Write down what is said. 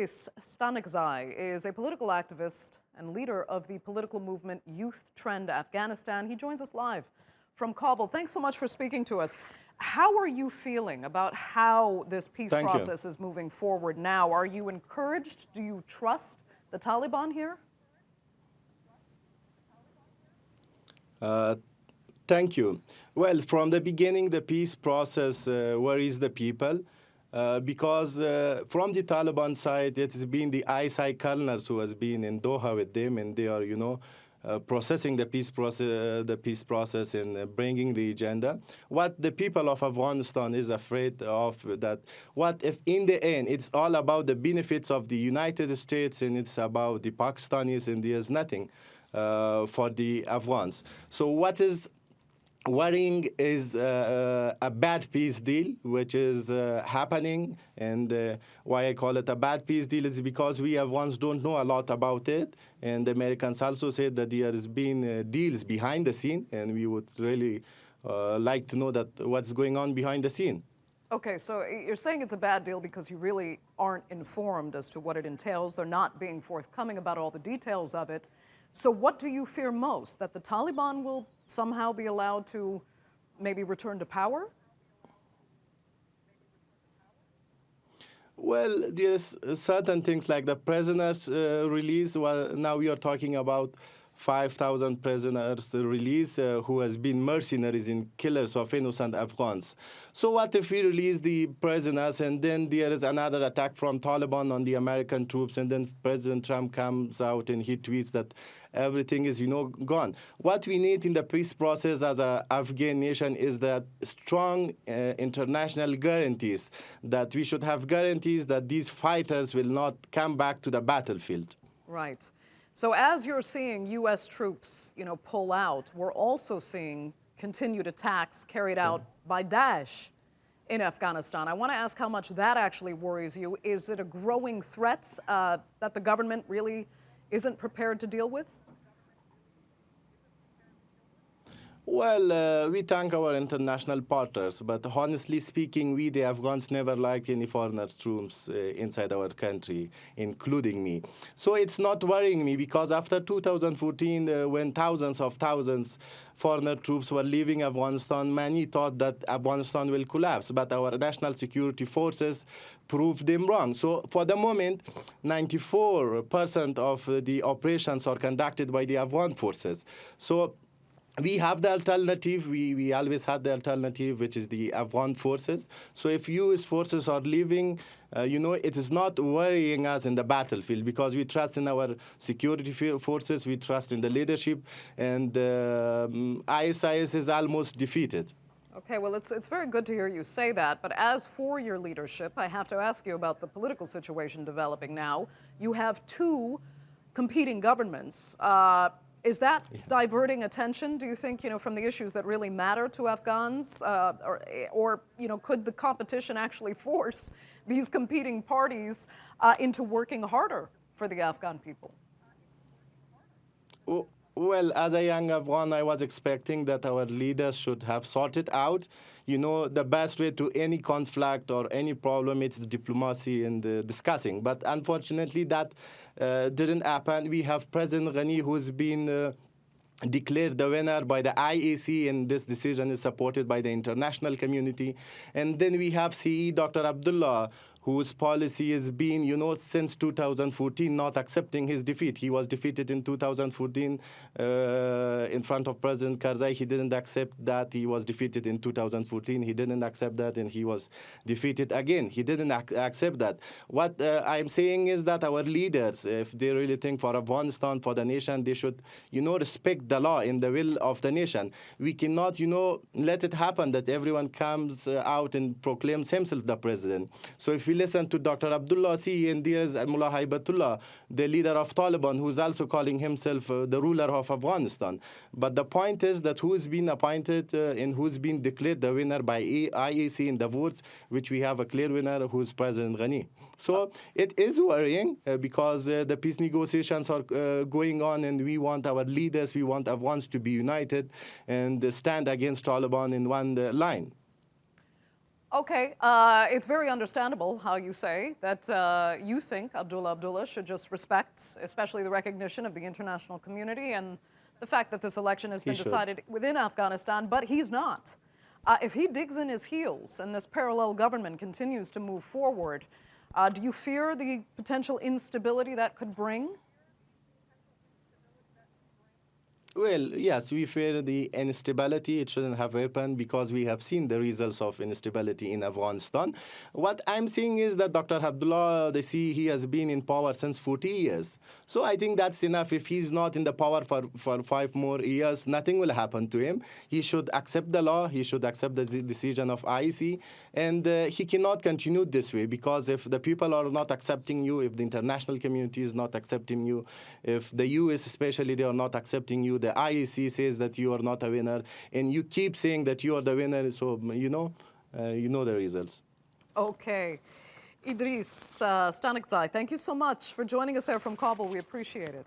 Idrees Stanikzai is a political activist and leader of the political movement Youth Trend Afghanistan. He joins us live from Kabul. Thanks so much for speaking to us. How are you feeling about how this peace process is moving forward now? Are you encouraged? Do you trust the Taliban here? Thank you. Well, from the beginning, the peace process worries the people because from the Taliban side, it has been the ISI colonels who has been in Doha with them, and they are, processing the peace process and bringing the agenda. What the people of Afghanistan is afraid of that, what if in the end it's all about the benefits of the United States and it's about the Pakistanis and there's nothing for the Afghans. So what is worrying is a bad peace deal, which is happening. And why I call it a bad peace deal is because we Afghans don't know a lot about it. And the Americans also said that there has been deals behind the scene, and we would really like to know that what's going on behind the scene. Okay, so you're saying it's a bad deal because you really aren't informed as to what it entails. They're not being forthcoming about all the details of it. So what do you fear most? That the Taliban will somehow be allowed to maybe return to power? Well, there's certain things like the prisoners release. Well, now we are talking about 5,000 prisoners released who has been mercenaries and killers of innocent Afghans. So what if we release the prisoners and then there is another attack from Taliban on the American troops, and then President Trump comes out and he tweets that everything is, gone. What we need in the peace process as an Afghan nation is that strong international guarantees, that we should have guarantees that these fighters will not come back to the battlefield. Right. So as you're seeing U.S. troops, pull out, we're also seeing continued attacks carried out by Daesh in Afghanistan. I want to ask how much that actually worries you. Is it a growing threat that the government really isn't prepared to deal with? Well, we thank our international partners, but honestly speaking, we, the Afghans, never liked any foreigner troops inside our country, including me. So it's not worrying me because after 2014, when thousands foreigner troops were leaving Afghanistan, many thought that Afghanistan will collapse, but our national security forces proved them wrong. So for the moment, 94% of the operations are conducted by the Afghan forces. So we have the alternative. We always had the alternative, which is the Afghan forces. So if U.S. forces are leaving, it is not worrying us in the battlefield because we trust in our security forces, we trust in the leadership, and ISIS is almost defeated. Okay, well, it's very good to hear you say that. But as for your leadership, I have to ask you about the political situation developing now. You have two competing governments. Is that diverting attention, do you think, from the issues that really matter to Afghans? Or could the competition actually force these competing parties into working harder for the Afghan people? Well, as a young Afghan, I was expecting that our leaders should have sorted out, the best way to any conflict or any problem, it's diplomacy and discussing. But unfortunately, that didn't happen. We have President Ghani, who's been declared the winner by the IAC, and this decision is supported by the international community. And then we have CE Dr. Abdullah, whose policy has been, since 2014, not accepting his defeat. He was defeated in 2014 in front of President Karzai. He didn't accept that. He was defeated in 2014. He didn't accept that, and he was defeated again. He didn't accept that. What I'm saying is that our leaders, if they really think for Afghanistan, for the nation, they should, respect the law and the will of the nation. We cannot, let it happen that everyone comes out and proclaims himself the president. So if we listen to Dr. Abdullah C, and there is Mullah Haibatullah, the leader of Taliban, who's also calling himself the ruler of Afghanistan. But the point is that who's been appointed and who's been declared the winner by IAC in the votes, which we have a clear winner, who's President Ghani. So it is worrying because the peace negotiations are going on, and we want our leaders, we want Afghans to be united and stand against Taliban in one line. Okay, it's very understandable how you say that you think Abdullah should just respect, especially the recognition of the international community and the fact that this election has He been should. decided within Afghanistan, but he's not. If he digs in his heels and this parallel government continues to move forward, do you fear the potential instability that could bring? Well, yes, we fear the instability. It shouldn't have happened because we have seen the results of instability in Afghanistan. What I'm saying is that Dr. Abdullah, they see he has been in power since 40 years. So I think that's enough. If he's not in the power for 5 more years, nothing will happen to him. He should accept the law. He should accept the decision of IEC. And he cannot continue this way because if the people are not accepting you, if the international community is not accepting you, if the US especially, they are not accepting you, the IEC says that you are not a winner, and you keep saying that you are the winner, so you know the results. Okay. Idrees Stanikzai, thank you so much for joining us there from Kabul. We appreciate it.